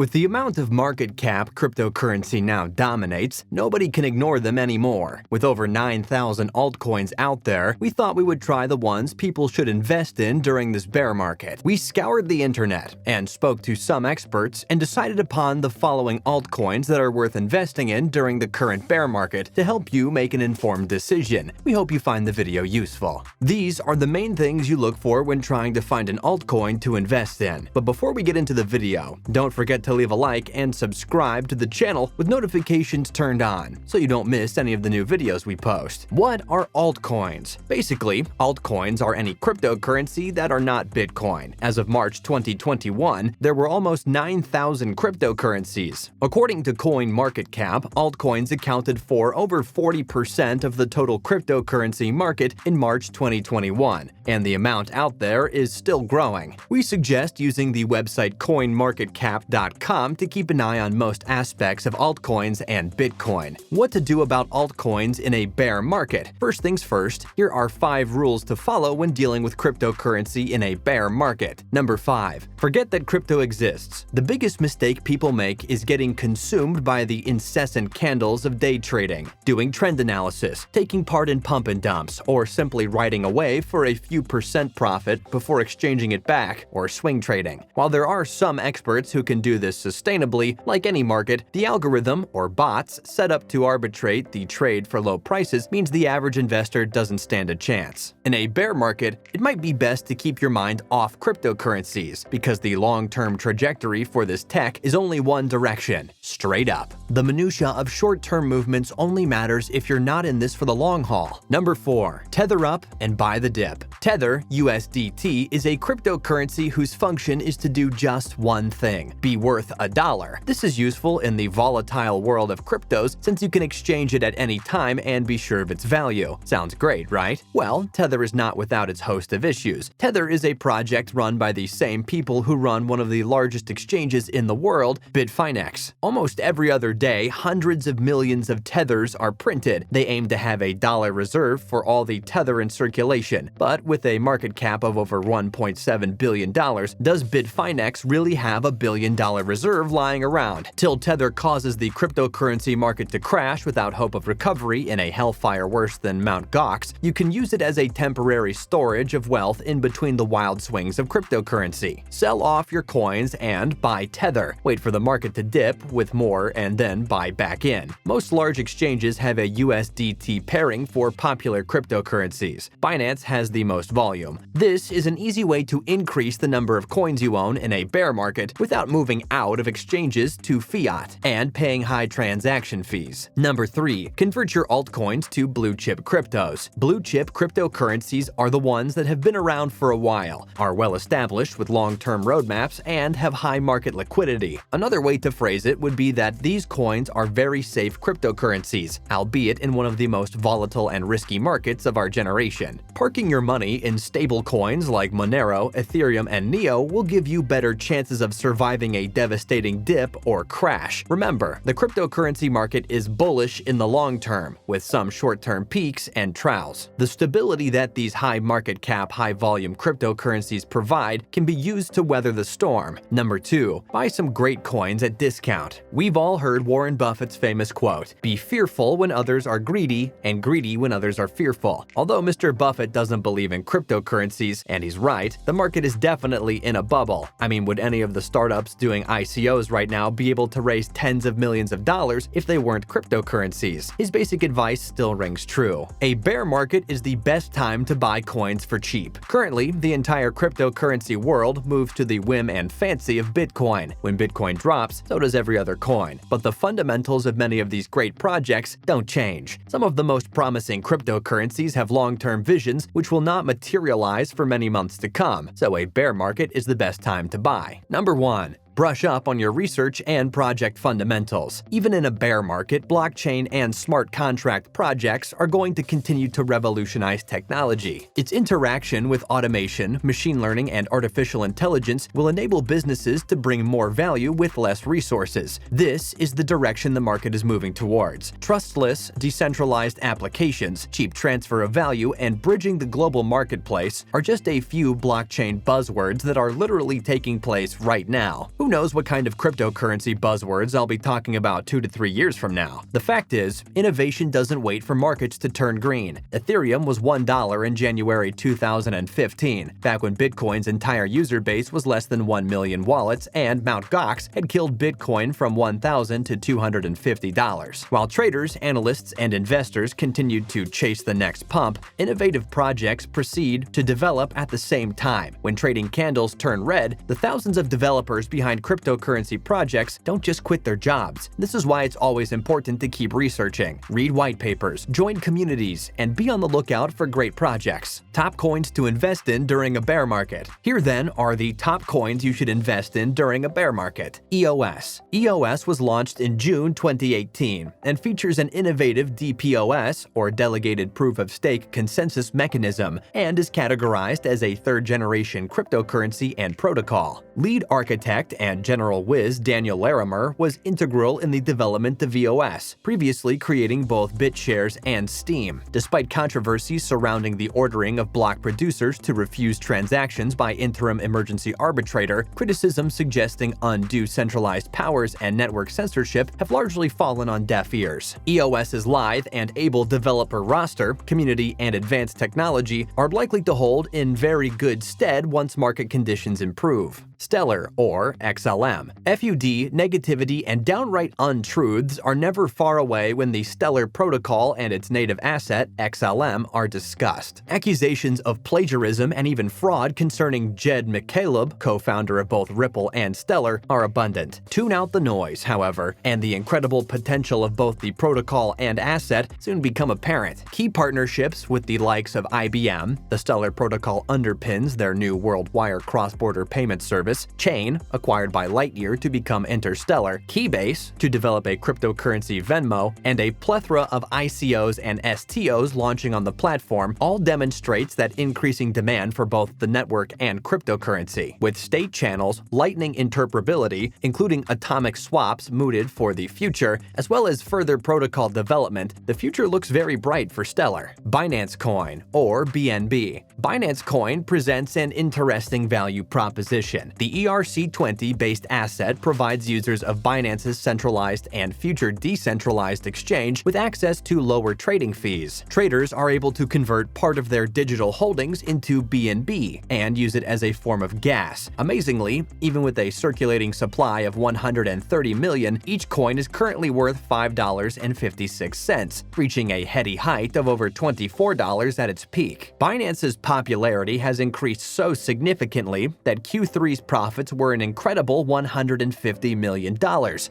With the amount of market cap cryptocurrency now dominates, nobody can ignore them anymore. With over 9,000 altcoins out there, we thought we would try the ones people should invest in during this bear market. We scoured the internet and spoke to some experts and decided upon the following altcoins that are worth investing in during the current bear market to help you make an informed decision. We hope you find the video useful. These are the main things you look for when trying to find an altcoin to invest in. But before we get into the video, don't forget to leave a like and subscribe to the channel with notifications turned on so you don't miss any of the new videos we post. What are altcoins? Basically, altcoins are any cryptocurrency that are not Bitcoin. As of March 2021, there were almost 9,000 cryptocurrencies. According to CoinMarketCap, altcoins accounted for over 40% of the total cryptocurrency market in March 2021, and the amount out there is still growing. We suggest using the website coinmarketcap.com to keep an eye on most aspects of altcoins and Bitcoin. What to do about altcoins in a bear market? First things first, here are 5 rules to follow when dealing with cryptocurrency in a bear market. Number 5. Forget that crypto exists. The biggest mistake people make is getting consumed by the incessant candles of day trading, doing trend analysis, taking part in pump and dumps, or simply riding away for a few % profit before exchanging it back, or swing trading. While there are some experts who can do this sustainably, like any market, the algorithm, or bots, set up to arbitrate the trade for low prices means the average investor doesn't stand a chance. In a bear market, it might be best to keep your mind off cryptocurrencies, because the long-term trajectory for this tech is only one direction, straight up. The minutia of short-term movements only matters if you're not in this for the long haul. Number 4. Tether up and buy the dip. Tether, USDT, is a cryptocurrency whose function is to do just one thing: be worth $1. This is useful in the volatile world of cryptos since you can exchange it at any time and be sure of its value. Sounds great, right? Well, Tether is not without its host of issues. Tether is a project run by the same people who run one of the largest exchanges in the world, Bitfinex. Almost every other day, hundreds of millions of Tethers are printed. They aim to have a dollar reserve for all the Tether in circulation, but with a market cap of over $1.7 billion, does Bitfinex really have a $1 billion reserve lying around? Till Tether causes the cryptocurrency market to crash without hope of recovery in a hellfire worse than Mount Gox, you can use it as a temporary storage of wealth in between the wild swings of cryptocurrency. Sell off your coins and buy Tether. Wait for the market to dip with more and then buy back in. Most large exchanges have a USDT pairing for popular cryptocurrencies. Binance has the most volume. This is an easy way to increase the number of coins you own in a bear market without moving out of exchanges to fiat and paying high transaction fees. Number 3. Convert your altcoins to blue-chip cryptos. Blue-chip cryptocurrencies are the ones that have been around for a while, are well-established with long-term roadmaps, and have high market liquidity. Another way to phrase it would be that these coins are very safe cryptocurrencies, albeit in one of the most volatile and risky markets of our generation. Parking your money in stable coins like Monero, Ethereum, and Neo will give you better chances of surviving a devastating dip or crash. Remember, the cryptocurrency market is bullish in the long term, with some short-term peaks and troughs. The stability that these high market cap, high volume cryptocurrencies provide can be used to weather the storm. Number 2. Buy some great coins at discount. We've all heard Warren Buffett's famous quote, "Be fearful when others are greedy, and greedy when others are fearful." Although Mr. Buffett doesn't believe in cryptocurrencies, and he's right, the market is definitely in a bubble. I mean, would any of the startups doing ICOs right now be able to raise tens of millions of dollars if they weren't cryptocurrencies? His basic advice still rings true. A bear market is the best time to buy coins for cheap. Currently, the entire cryptocurrency world moves to the whim and fancy of Bitcoin. When Bitcoin drops, so does every other coin. But the fundamentals of many of these great projects don't change. Some of the most promising cryptocurrencies have long-term visions which will not materialize for many months to come, so a bear market is the best time to buy. Number 1. Brush up on your research and project fundamentals. Even in a bear market, blockchain and smart contract projects are going to continue to revolutionize technology. Its interaction with automation, machine learning, and artificial intelligence will enable businesses to bring more value with less resources. This is the direction the market is moving towards. Trustless, decentralized applications, cheap transfer of value, and bridging the global marketplace are just a few blockchain buzzwords that are literally taking place right now. Who knows what kind of cryptocurrency buzzwords I'll be talking about 2 to 3 years from now. The fact is, innovation doesn't wait for markets to turn green. Ethereum was $1 in January 2015, back when Bitcoin's entire user base was less than 1 million wallets, and Mt. Gox had killed Bitcoin from $1,000 to $250. While traders, analysts, and investors continued to chase the next pump, innovative projects proceed to develop at the same time. When trading candles turn red, the thousands of developers behind cryptocurrency projects don't just quit their jobs. This is why it's always important to keep researching, read white papers, join communities, and be on the lookout for great projects. Top coins to invest in during a bear market. Here then are the top coins you should invest in during a bear market. EOS. EOS was launched in June 2018 and features an innovative DPoS, or Delegated Proof of Stake consensus mechanism, and is categorized as a third-generation cryptocurrency and protocol. Lead architect and general whiz Daniel Larimer was integral in the development of EOS, previously creating both BitShares and Steem. Despite controversies surrounding the ordering of block producers to refuse transactions by interim emergency arbitrator, criticism suggesting undue centralized powers and network censorship have largely fallen on deaf ears. EOS's lithe and able developer roster, community, and advanced technology are likely to hold in very good stead once market conditions improve. Stellar, or XLM. FUD, negativity, and downright untruths are never far away when the Stellar protocol and its native asset, XLM, are discussed. Accusations of plagiarism and even fraud concerning Jed McCaleb, co-founder of both Ripple and Stellar, are abundant. Tune out the noise, however, and the incredible potential of both the protocol and asset soon become apparent. Key partnerships with the likes of IBM, the Stellar protocol underpins their new WorldWire cross-border payment service, Chain, acquired by Lightyear to become Interstellar, Keybase, to develop a cryptocurrency Venmo, and a plethora of ICOs and STOs launching on the platform all demonstrates that increasing demand for both the network and cryptocurrency. With state channels, lightning interpretability, including atomic swaps mooted for the future, as well as further protocol development, the future looks very bright for Stellar. Binance Coin, or BNB. Binance Coin presents an interesting value proposition. The ERC20-based asset provides users of Binance's centralized and future decentralized exchange with access to lower trading fees. Traders are able to convert part of their digital holdings into BNB and use it as a form of gas. Amazingly, even with a circulating supply of 130 million, each coin is currently worth $5.56, reaching a heady height of over $24 at its peak. Binance's popularity has increased so significantly that Q3's profits were an incredible $150 million.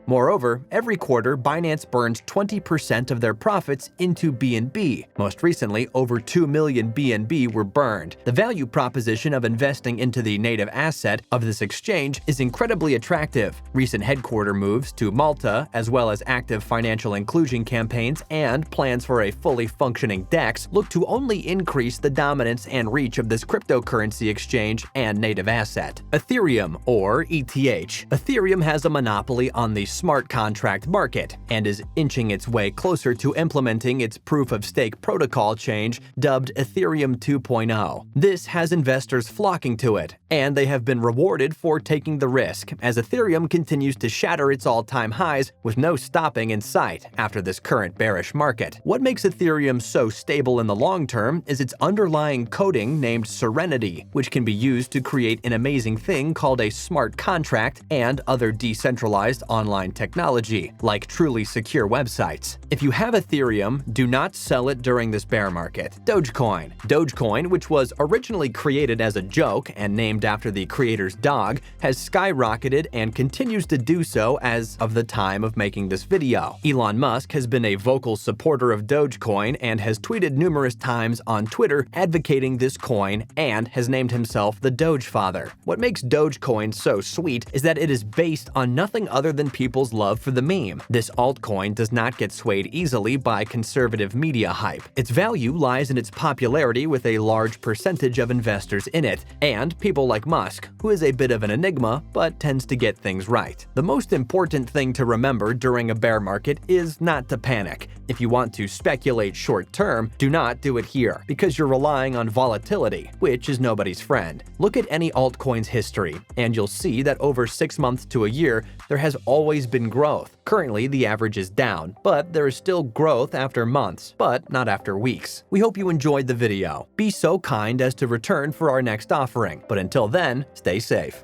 Moreover, every quarter, Binance burns 20% of their profits into BNB. Most recently, over 2 million BNB were burned. The value proposition of investing into the native asset of this exchange is incredibly attractive. Recent headquarter moves to Malta, as well as active financial inclusion campaigns and plans for a fully functioning DEX, look to only increase the dominance and reach of this cryptocurrency exchange and native asset. Ethereum, or ETH. Ethereum has a monopoly on the smart contract market and is inching its way closer to implementing its proof-of-stake protocol change dubbed Ethereum 2.0. This has investors flocking to it, and they have been rewarded for taking the risk, as Ethereum continues to shatter its all-time highs with no stopping in sight after this current bearish market. What makes Ethereum so stable in the long term is its underlying coding named Serenity, which can be used to create an amazing thing called a smart contract and other decentralized online technology, like truly secure websites. If you have Ethereum, do not sell it during this bear market. Dogecoin. Dogecoin, which was originally created as a joke and named after the creator's dog, has skyrocketed and continues to do so as of the time of making this video. Elon Musk has been a vocal supporter of Dogecoin and has tweeted numerous times on Twitter advocating this coin and has named himself the Doge Father. What makes Dogecoin so sweet is that it is based on nothing other than people's love for the meme. This altcoin does not get swayed easily by conservative media hype. Its value lies in its popularity with a large percentage of investors in it, and people like Musk, who is a bit of an enigma but tends to get things right. The most important thing to remember during a bear market is not to panic. If you want to speculate short term, do not do it here, because you're relying on volatility, which is nobody's friend. Look at any altcoin's history, and you'll see that over 6 months to a year, there has always been growth. Currently, the average is down, but there is still growth after months, but not after weeks. We hope you enjoyed the video. Be so kind as to return for our next offering, but until then, stay safe.